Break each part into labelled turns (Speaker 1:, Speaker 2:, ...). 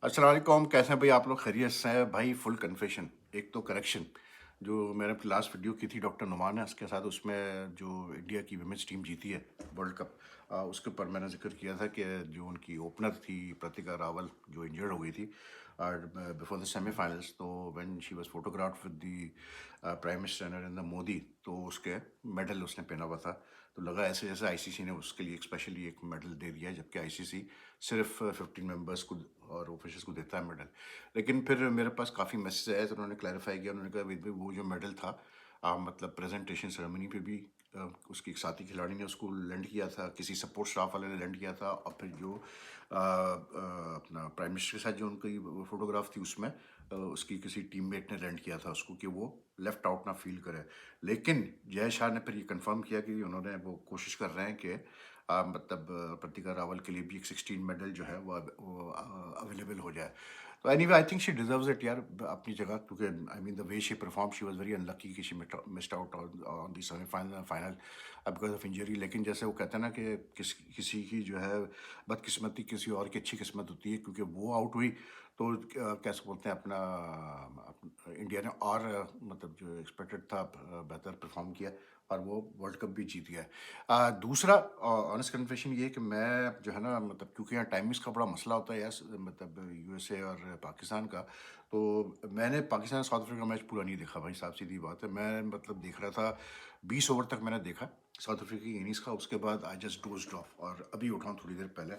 Speaker 1: अस्सलाम वालेकुम, कैसे हैं भाई आप लोग? खैरियत से हैं भाई? फुल कन्फेशन, एक तो करेक्शन, जो मैंने अपनी लास्ट वीडियो की थी डॉक्टर नुमान है उसके साथ, उसमें जो इंडिया की वुमेन्स टीम जीती है वर्ल्ड कप, उसके ऊपर मैंने जिक्र किया था कि जो उनकी ओपनर थी प्रतिका रावल, जो इंजर्ड हो गई थी बिफोर द सेमीफाइनल्स, तो when she was photographed with the prime minister in the Modi, तो उसके मेडल उसने पहना हुआ था। तो लगा ऐसे जैसे आईसीसी ने उसके लिए स्पेशली एक मेडल दे दिया है, जबकि आईसीसी सिर्फ 15 मेंबर्स को और ऑफिसर्स को देता है मेडल। लेकिन फिर मेरे पास काफ़ी मैसेज आए, तो उन्होंने क्लैरिफाई किया। उन्होंने कहा विद भाई वो जो मेडल था, मतलब प्रेजेंटेशन सेरेमनी पे भी उसकी एक साथी खिलाड़ी ने उसको लैंड किया था, किसी सपोर्ट स्टाफ वाले ने लैंड किया था, और फिर जो अपना प्राइम मिनिस्टर के साथ जो उनकी फोटोग्राफ थी उसमें उसकी किसी टीममेट ने लैंड किया था उसको, कि वो लेफ्ट आउट ना फील करे। लेकिन जय शाह ने फिर ये कंफर्म किया कि उन्होंने वो कोशिश कर रहे हैं कि मतलब प्रतिका रावल के लिए भी एक 16 मेडल जो है वो अवेलेबल हो जाए। तो anyway I think she deserves it यार, अपनी जगह, क्योंकि I mean the way she perform, she was very unlucky कि she missed out on the semifinal final because of injury. लेकिन जैसे वो कहते हैं ना कि किसी की जो है बदकिस्मती किसी और की अच्छी किस्मत होती है, क्योंकि वो आउट हुई तो कैसे बोलते हैं अपना इंडिया ने और मतलब जो एक्सपेक्टेड था बेहतर परफॉर्म किया और वो वर्ल्ड कप भी जीत गया। दूसरा ऑनेस्ट कन्फेशन ये है कि मैं जो है ना, मतलब क्योंकि यहाँ टाइमिंग्स का बड़ा मसला होता है यार, मतलब यूएसए और पाकिस्तान का, तो मैंने पाकिस्तान साउथ अफ्रीका मैच पूरा नहीं देखा भाई साहब, सीधी बात है। मैं मतलब देख रहा था 20 ओवर तक मैंने देखा साउथ अफ्रीका की इनिंग्स का, उसके बाद आई जस्ट डोज्ड ऑफ और अभी उठाऊँ थोड़ी देर पहले।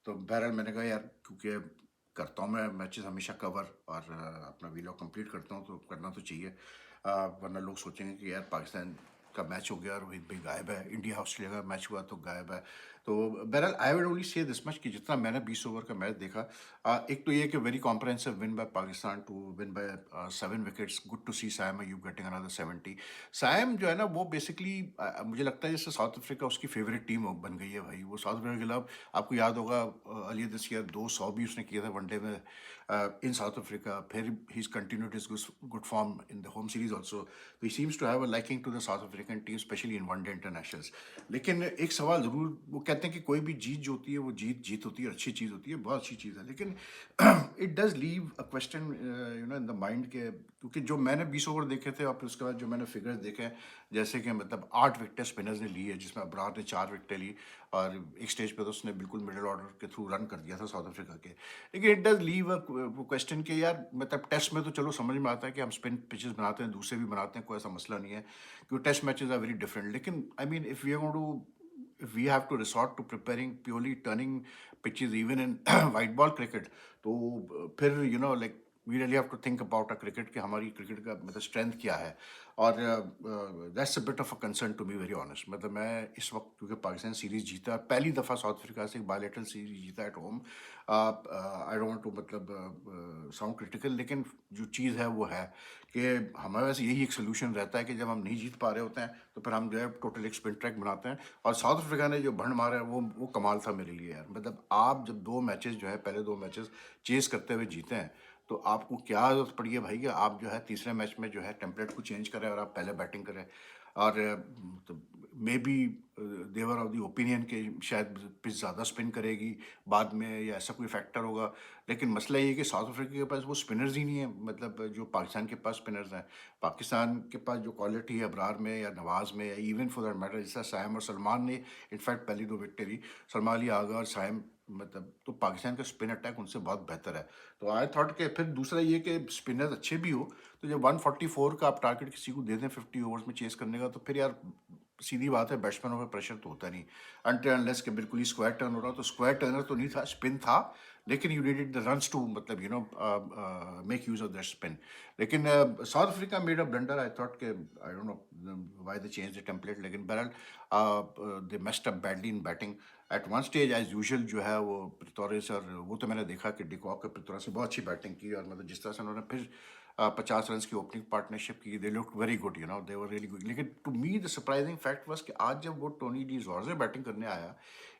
Speaker 1: तो बहरहाल मैंने कहा यार, क्योंकि करता हूँ मैं मैचेस हमेशा कवर और अपना वीलॉग कंप्लीट करता हूँ, तो करना तो चाहिए। वरना लोग सोचेंगे कि यार पाकिस्तान का मैच हो गया और रोहित भाई गायब है, इंडिया ऑस्ट्रेलिया का मैच हुआ तो गायब है। तो बहरहाल I would only say this much कि जितना मैंने 20 ओवर का मैच देखा, एक तो ये कि very comprehensive win by Pakistan to win by 7 wickets. Good to see Saim Ayub getting another 70। Saim जो है ना, वो बेसिकली मुझे लगता है जैसे साउथ अफ्रीका उसकी फेवरेट टीम बन गई है भाई। वो साउथ अफ्रीका के खिलाफ आपको याद होगा अर्लियर दिस ईयर 200 भी उसने किया था वनडे में इन साउथ अफ्रीका। फिर he is continued his good form in the home series also. तो he seems to have a liking to the South African team, specially in one day internationals. लेकिन एक सवाल ज़रूर, वो कहते हैं कि कोई भी जीत जो होती है वो जीत जीत होती है, अच्छी चीज़ होती है, बहुत अच्छी चीज़ है। लेकिन it does leave a question you know in the mind के, क्योंकि जो मैंने 20 ओवर देखे थे और फिर उसके बाद जो मैंने फिगर्स देखे हैं, जैसे कि मतलब 8 विकेटें स्पिनर्स ने ली है, जिसमें अब्रार ने 4 विकेटें ली, और एक स्टेज पे तो उसने बिल्कुल मिडिल ऑर्डर के थ्रू रन कर दिया था साउथ अफ्रीका के। लेकिन it does leave a question के यार, मतलब टेस्ट में तो चलो समझ में आता है कि हम स्पिन पिचेस बनाते हैं, दूसरे भी बनाते हैं, कोई ऐसा मसला नहीं है, क्योंकि test matches are very different. लेकिन I mean if we are going to, if we have to resort to preparing purely turning pitches even in white ball cricket, तो फिर you know like we really have to think about a cricket कि हमारी cricket का मतलब strength क्या है। और that's a bit of a concern to be very honest. मतलब मैं इस वक्त, क्योंकि पाकिस्तान सीरीज जीता, पहली दफ़ा साउथ अफ्रीका से बायलैटरल सीरीज जीता at home, I don't want to मतलब साउंड क्रिटिकल, लेकिन जो चीज़ है वो है कि हमारे पास यही एक सोल्यूशन रहता है कि जब हम नहीं जीत पा रहे होते हैं तो फिर हम जो है टोटल एक स्पिन ट्रैक बनाते हैं। और साउथ अफ्रीका ने जो भंड मारा है वो कमाल था मेरे लिए यार। मतलब आप जब 2 मैचेस जो है, पहले 2 मैचेस चेस करते हुए जीते हैं, तो आपको क्या जरूरत पड़ी है भाई कि आप जो है तीसरे मैच में जो है टेम्पलेट को चेंज करें और आप पहले बैटिंग करें। और maybe they were of the opinion के शायद पिच ज़्यादा स्पिन करेगी बाद में, या ऐसा कोई फैक्टर होगा। लेकिन मसला ये है कि साउथ अफ्रीका के पास वो स्पिनर्स ही नहीं है, मतलब जो पाकिस्तान के पास स्पिनर्स हैं। पाकिस्तान के पास जो क्वालिटी है अबरार में या नवाज़ में, या इवन फॉर दैट मैटर जैसा साइम और सलमान ने इनफैक्ट पहली 2 विकेटें ली, सलमान अली आगा और साइम, मतलब तो पाकिस्तान का स्पिन अटैक उनसे बहुत बेहतर है। तो आई थॉट कि फिर दूसरा ये कि स्पिनर्स अच्छे भी हो, तो जब 144 का आप टारगेट किसी को दे दें 50 ओवर्स में चेस करने का, तो फिर यार सीधी बात है बैट्समैनों पर प्रेशर तो होता नहीं, अनटिल अनलेस कि बिल्कुल ही स्क्वायर टर्न हो रहा। तो स्क्वायर टर्नर तो नहीं था, स्पिन था, लेकिन you needed the runs to मतलब you know make use of that spin. लेकिन South Africa made a blunder. I thought कि I don't know why they change the template, लेकिन बहरहाल they messed up badly in batting at one stage as usual. जो है वो Pretorius, और वो तो मैंने देखा कि डिकॉक के प्रिटोरिया से बहुत अच्छी बैटिंग की, और मतलब जिस तरह से उन्होंने फिर 50 रन की ओपनिंग पार्टनरशिप की, they look very good, you know they were really good. लेकिन to me the surprising fact was कि आज जब वो टोनी डी जॉर्जे बैटिंग करने आया,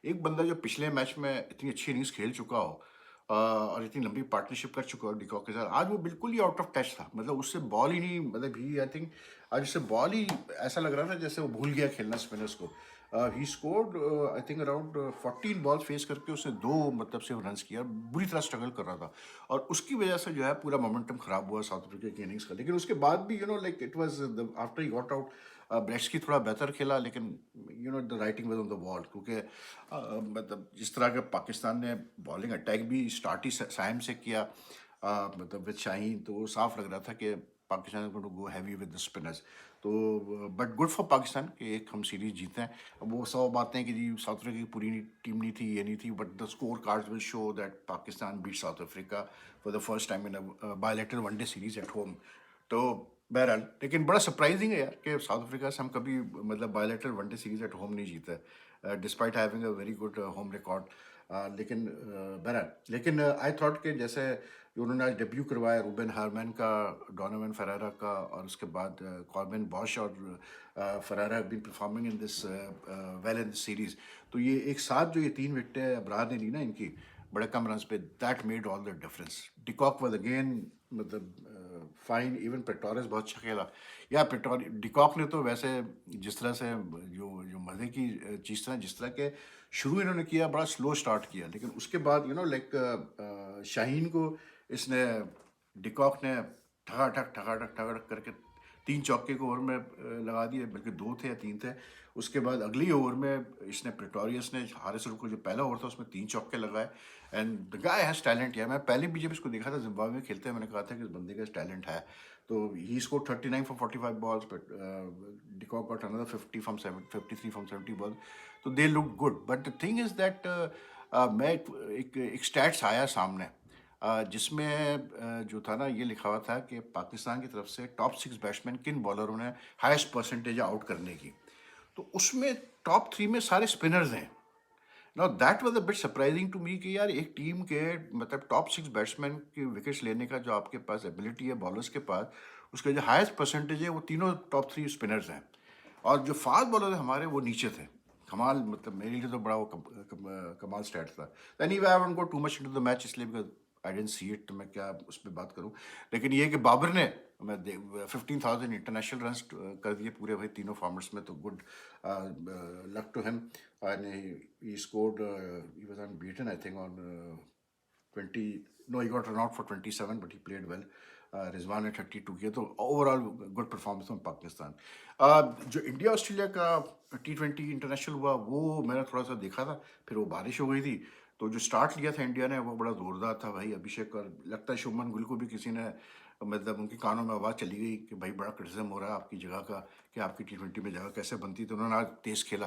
Speaker 1: एक बंदा जो पिछले मैच में इतनी अच्छी इनिंग्स खेल चुका हो और इतनी लंबी पार्टनरशिप कर चुका हो डिकॉक के साथ, आज वो बिल्कुल ही आउट ऑफ टच था। मतलब उससे बॉल ही नहीं, मतलब ही आई थिंक आज उससे बॉल ही ऐसा लग रहा था जैसे वो भूल गया खेलना स्पिनर्स को। He scored I think around 14 ball face करके उसने 2 मतलब सिर्फ रन्स किया, बुरी तरह स्ट्रगल कर रहा था और उसकी वजह से जो है पूरा मोमेंटम खराब हुआ साउथ अफ्रीका की इनिंग्स का। लेकिन उसके बाद भी like it was after he got out Breetzke थोड़ा बेहतर खेला, लेकिन the writing was on the wall, क्योंकि मतलब जिस तरह का पाकिस्तान ने बॉलिंग अटैक भी स्टार्ट ही साइम से किया मतलब विद शाहीन, तो वो साफ लग रहा था कि Pakistan going to go heavy with the spinners. तो बट गुड फॉर पाकिस्तान कि एक हम सीरीज जीते हैं। अब वो सब बातें हैं कि जी साउथ अफ्रीका की पूरी टीम नहीं थी, ये नहीं थी, but the score cards will show that Pakistan beat South Africa for the first time in a bilateral one day series at home. तो बहरहाल लेकिन बड़ा सरप्राइजिंग है यार कि साउथ अफ्रीका से हम कभी मतलब bilateral one day series at home नहीं जीता, despite having a very good home record. लेकिन बहरहाल लेकिन आई थॉट कि जैसे जो उन्होंने आज डेब्यू करवाया रूबेन हारमैन का, डोनोवन फरारा का, और उसके बाद कॉर्बिन बॉश और Ferreira have been performing in this well in this series. तो ये एक साथ जो ये 3 विकेटें अबरार ने ली ना इनकी बड़े कम रन पे, that made all the difference. De Kock was again मतलब फाइन, इवन पेटोरस बहुत अच्छा खेला। या पेटोर डिकॉक ने तो वैसे जिस तरह से जो जो मज़े की चीज़ था, जिस तरह के शुरू इन्होंने किया बड़ा स्लो स्टार्ट किया, लेकिन उसके बाद लाइक शाहीन को इसने डिकॉक ने ठगाठक ठगाठक ठगाठक करके 3 चौके को ओवर में लगा दिए, बल्कि 2 थे या 3 थे। उसके बाद अगली ओवर में इसने प्रेटोरियस ने हारिस रुल को जो पहला ओवर था उसमें 3 चौके लगाए। And the guy has talent. यार मैं पहले भी जब इसको देखा था जिम्बाब्वे में खेलते हैं, मैंने कहा था कि इस बंदे का टैलेंट है। तो he score 39 from 45 balls, but de Kock got another 50 from 53 from 70 ball. तो they look good, but the thing is that मैं एक स्टैट्स आया सामने जिसमें जो था ना ये लिखा हुआ था कि पाकिस्तान की तरफ से टॉप 6 बैट्समैन किन बॉलरों ने हाईएस्ट परसेंटेज आउट करने की। तो उसमें टॉप 3 में सारे स्पिनर्स हैं। Now that was a bit surprising to me कि यार एक टीम के मतलब टॉप 6 बैट्समैन की विकेट्स लेने का जो आपके पास एबिलिटी है बॉलर्स के पास, उसका जो हाईएस्ट परसेंटेज है वो तीनों टॉप 3 स्पिनर्स हैं। और जो फास्ट बॉलर है हमारे वो नीचे थे। कमाल, मतलब मेरे लिए तो बड़ा वो कमाल स्टैट था। Anyway I won't go too much into the match, इसलिए because I didn't see it, तो मैं क्या उस पर बात करूं। लेकिन ये कि बाबर ने 15,000 इंटरनेशनल रन कर दिए पूरे भाई तीनों फॉर्मेट्स में, तो good luck to him. And he scored he was unbeaten I think on 20, no he got run out for 27 but he played well। Rizwan ने 32 किया, तो overall good performance from Pakistan. जो इंडिया ऑस्ट्रेलिया का T20 इंटरनेशनल हुआ वो मैंने थोड़ा सा देखा था, फिर वो बारिश हो गई थी। तो जो स्टार्ट लिया था इंडिया ने वो बड़ा ज़ोरदार था भाई, अभिषेक, और लगता है शुभमन गिल को भी किसी ने मतलब उनके कानों में आवाज़ चली गई कि भाई बड़ा क्रिटिसिज्म हो रहा है आपकी जगह का कि आपकी T20 में जगह कैसे बनती। तो उन्होंने आज तेज़ खेला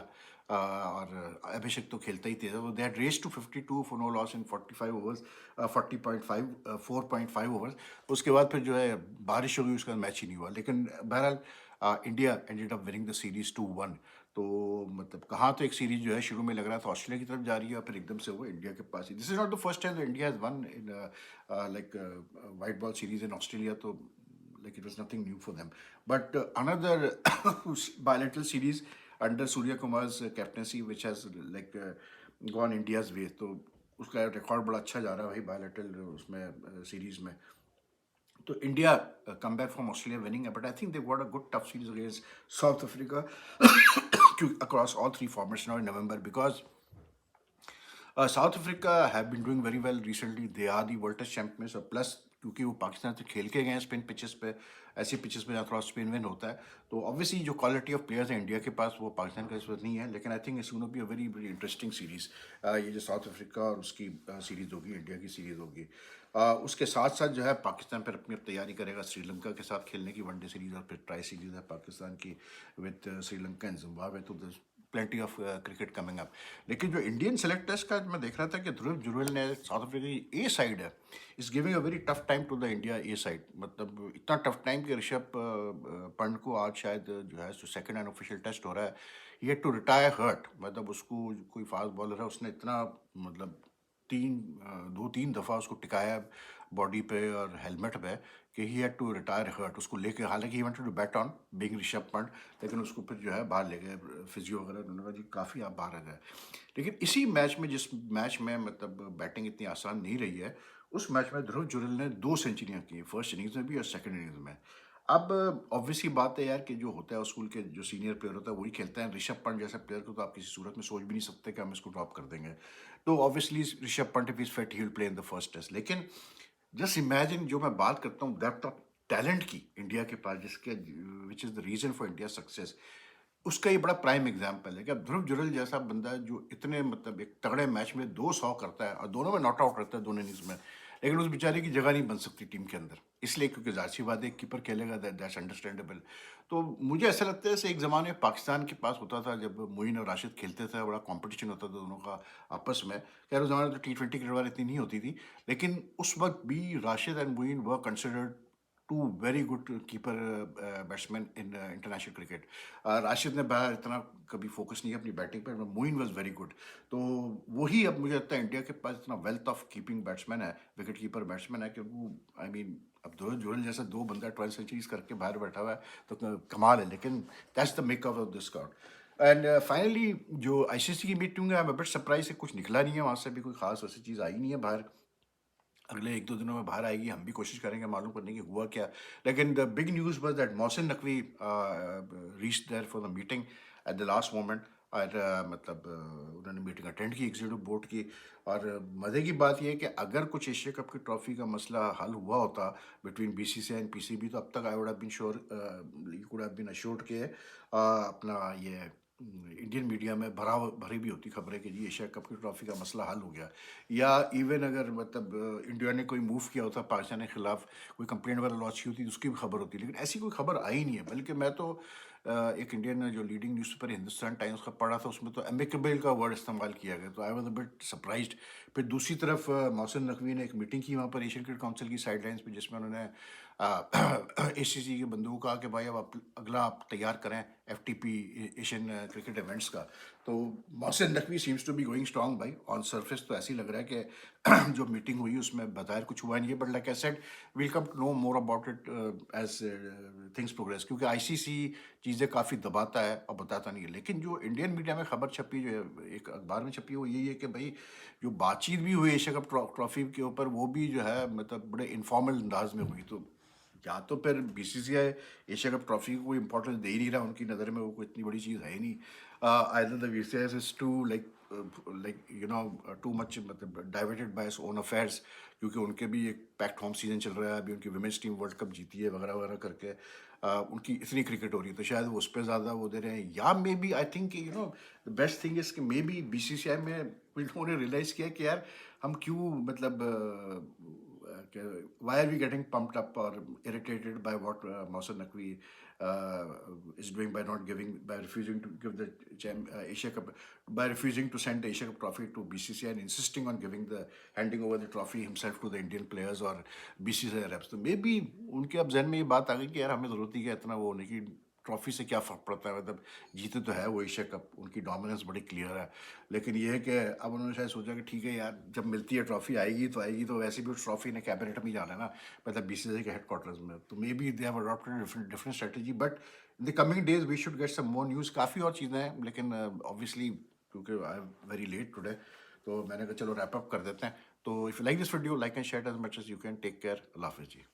Speaker 1: और अभिषेक तो खेलता ही तेज़ है। They had race to 52 for no loss in 45 overs, 40.5 4.5 overs. उसके बाद फिर जो है बारिश हो गई, उसका मैच ही नहीं हुआ। लेकिन बहरहाल India ended up winning the series 2-1। तो मतलब कहाँ तो एक सीरीज जो है शुरू में लग रहा था ऑस्ट्रेलिया की तरफ जा रही है, और फिर एकदम से वो इंडिया के पास ही। This is not the first time India has won in like white ball series in Australia, तो like it was nothing new for them. But another bilateral series under Surya Kumar's captaincy, which has like gone India's way. तो उसका record बड़ा अच्छा जा रहा है भाई bilateral उसमें सीरीज में। तो India come back from Australia winning है, but I think they got a good tough series against South Africa across all 3 formats now in November, because South Africa have been doing very well recently. They are the World Test champions, और plus क्योंकि वो पाकिस्तान से खेल के गए हैं spin pitches पे, ऐसी पिचेस पे जहाँ थोड़ा स्पिन विन होता है, तो ऑब्वियसली जो क्वालिटी ऑफ प्लेयर्स है इंडिया के पास वो पाकिस्तान का इस वक्त नहीं है। लेकिन I think it's gonna be a very very interesting series. ये जो साउथ अफ्रीका और उसकी सीरीज होगी, इंडिया की सीरीज होगी। उसके साथ साथ जो है पाकिस्तान फिर अपनी तैयारी करेगा श्रीलंका के साथ खेलने की वनडे सीरीज, और फिर ट्राई सीरीज है पाकिस्तान की विद श्रीलंका एंड जिम्बाब्वे। तो plenty of cricket coming up. लेकिन जो इंडियन सेलेक्टर्स का मैं देख रहा था कि ध्रुव जुरैल ने साउथ अफ्रीका की ए साइड है is giving a very tough time to the India A side. मतलब इतना टफ टाइम कि ऋषभ पंत को आज शायद जो है जो सेकंड अनऑफिशियल टेस्ट हो रहा है, he had to retire hurt. मतलब उसको कोई फास्ट बॉलर है उसने इतना मतलब 2-3 दफ़ा उसको टिकाया बॉडी पे और हेलमेट पे कि he had to retire hurt. उसको लेके हालांकि he wanted to bat on being Rishabh Pant, लेकिन उसको फिर जो है बाहर ले गए फिजियो वगैरह, उन्होंने कहा जी काफ़ी आप बाहर आ गए। लेकिन इसी मैच में जिस मैच में मतलब बैटिंग इतनी आसान नहीं रही है, उस मैच में ध्रुव जुरैल ने 2 सेंचुरियाँ की, फर्स्ट इनिंग्स में भी और सेकंड इनिंग्स में। अब ऑब्वियसली बात है यार कि जो होता है स्कूल के जो सीनियर प्लेयर होता है वही खेलता है। ऋषभ पंत जैसे प्लेयर को तो आप किसी सूरत में सोच भी नहीं सकते कि हम इसको ड्रॉप कर देंगे। तो obviously Rishabh Pant if is fit he will play in the first test. लेकिन जस्ट इमेजिन जो मैं बात करता हूँ डेप्थ ऑफ टैलेंट की इंडिया के पास, जिसके which is the reason for India success, उसका ये बड़ा प्राइम एग्जाम्पल है कि अब ध्रुव जुरल जैसा बंदा जो इतने मतलब एक तगड़े मैच में 200 करता है और दोनों में नॉट आउट रहता है दोनों इनिंग्स में, लेकिन उस बेचारे की जगह नहीं बन सकती टीम के अंदर, इसलिए क्योंकि जाहिर सी बात है कीपर खेलेगा, दैट्स अंडरस्टैंडेबल। तो मुझे ऐसा लगता है जैसे एक ज़माने में पाकिस्तान के पास होता था जब मोइन और राशिद खेलते थे, बड़ा कंपटीशन होता था दोनों का आपस में। खैर उस ज़माने में तो टी20 क्रिकेट वाली इतनी नहीं होती थी, लेकिन उस वक्त भी Rashid and Moin were considered to very good keeper batsman in international cricket. Rashid ने बाहर इतना कभी फोकस नहीं किया अपनी बैटिंग पर, मोइन वॉज वेरी गुड। तो वही अब मुझे लगता है इंडिया के पास इतना वेल्थ ऑफ कीपिंग बैट्समैन है, विकेट कीपर बैट्समैन है कि वो आई मीन अब दो जुड़ल जैसा दो बंदा 12 सेंचुरीज करके बाहर बैठा हुआ है तो कमाल है। लेकिन that's the makeup of this squad. And finally जो आईसीसी की मीटिंग है, I am a bit surprise, कुछ निकला नहीं है वहाँ से भी, कोई खास ऐसी चीज़ आई नहीं है बाहर। अगले 1-2 दिनों में बाहर आएगी, हम भी कोशिश करेंगे मालूम करने की हुआ क्या। लेकिन the big news was that Mohsin Naqvi reached there for the meeting at the last moment. और मतलब उन्होंने मीटिंग अटेंड की एग्जीक्यूटिव बोर्ड की। और मज़े की बात ये है कि अगर कुछ एशिया कप की ट्रॉफी का मसला हल हुआ होता बिटवीन बीसीसीआई एंड पीसीबी, तो अब तक I would have been sure, you could have been assured के अपना ये इंडियन मीडिया में भरी भी होती खबरें कि जी एशिया कप की ट्रॉफी का मसला हल हो गया। या इवन अगर मतलब इंडिया ने कोई मूव किया होता पाकिस्तान के खिलाफ, कोई कंप्लेंट वगैरह लॉन्च की होती तो उसकी भी खबर होती, लेकिन ऐसी कोई खबर आई नहीं है। बल्कि मैं तो एक इंडियन जो लीडिंग न्यूज़पेपर हिंदुस्तान टाइम्स का पढ़ा था, उसमें तो एमिकेबल का वर्ड इस्तेमाल किया गया, तो I was a bit surprised. फिर दूसरी तरफ मोहसिन नकवी ने एक मीटिंग की वहाँ पर एशियन क्रिकेट काउंसिल की साइडलाइंस पे, जिसमें उन्होंने एसीसी के बंदों को कहा कि भाई अब अगला आप तैयार करें एफटीपी एशियन क्रिकेट इवेंट्स का। तो Mohsin Naqvi seems to be going strong भाई। ऑन सरफेस तो ऐसे ही लग रहा है कि जो मीटिंग हुई उसमें बाहर कुछ हुआ नहीं है, but like I said will come to know more about it as things progress, क्योंकि आईसीसी चीज़ें काफ़ी दबाता है और बताता नहीं है। लेकिन जो इंडियन मीडिया में खबर छपी, जो एक अखबार में छपी, वो यही है कि भाई जो बातचीत भी हुई एशिया कप ट्रॉफी के ऊपर, वो भी जो है मतलब बड़े इनफॉर्मल अंदाज में हुई। तो या तो फिर बीसीसीआई एशिया कप ट्रॉफी को कोई इंपॉर्टेंस दे ही नहीं रहा, उनकी नज़र में वो कोई इतनी बड़ी चीज़ है ही नहीं। Either the BCCI is too like you know too much मतलब diverted by its own affairs, क्योंकि उनके भी एक पैक्ट होम सीजन चल रहा है अभी, उनकी विमेंस टीम वर्ल्ड कप जीती है वगैरह वगैरह करके। उनकी इतनी क्रिकेट हो रही है तो शायद वो उस पर ज़्यादा वो दे रहे हैं, या maybe I think you know the best thing is कि मे बी बीसीसीआई में इन लोगों ने रियलाइज़ किया कि यार हम क्यों मतलब why are we getting pumped up or irritated by what Mohsen Naqvi uh, is doing by not giving, by refusing to give the Asia Cup, by refusing to send the Asia Cup trophy to BCCI and insisting on giving the, handing over the trophy himself to the Indian players or BCCI reps. तो may be उनके अब जहन में ये बात आ गई कि यार हमें ज़रूरत ही क्या इतना वो होने की, ट्रॉफी से क्या फ़र्क पड़ता है, मतलब जीते तो है वो एशिया कप, उनकी डोमिनेंस बड़ी क्लियर है। लेकिन ये है कि अब उन्होंने शायद सोचा कि ठीक है यार, जब मिलती है ट्रॉफी आएगी तो वैसे भी उस ट्रॉफी ने कैबिनेट में ही जाना है ना, मतलब बीसीसीआई के हेडक्वार्टर्स में। तो maybe they have adopted different different strategy, but in the coming days we should get some more news. काफ़ी और चीज़ें हैं, लेकिन ऑब्वियसली क्योंकि I am very late today, तो मैंने कहा चलो रैप अप कर देते हैं। तो if you like this video, like and share as much as you can. Take care, अल्लाह हाफिज़ जी।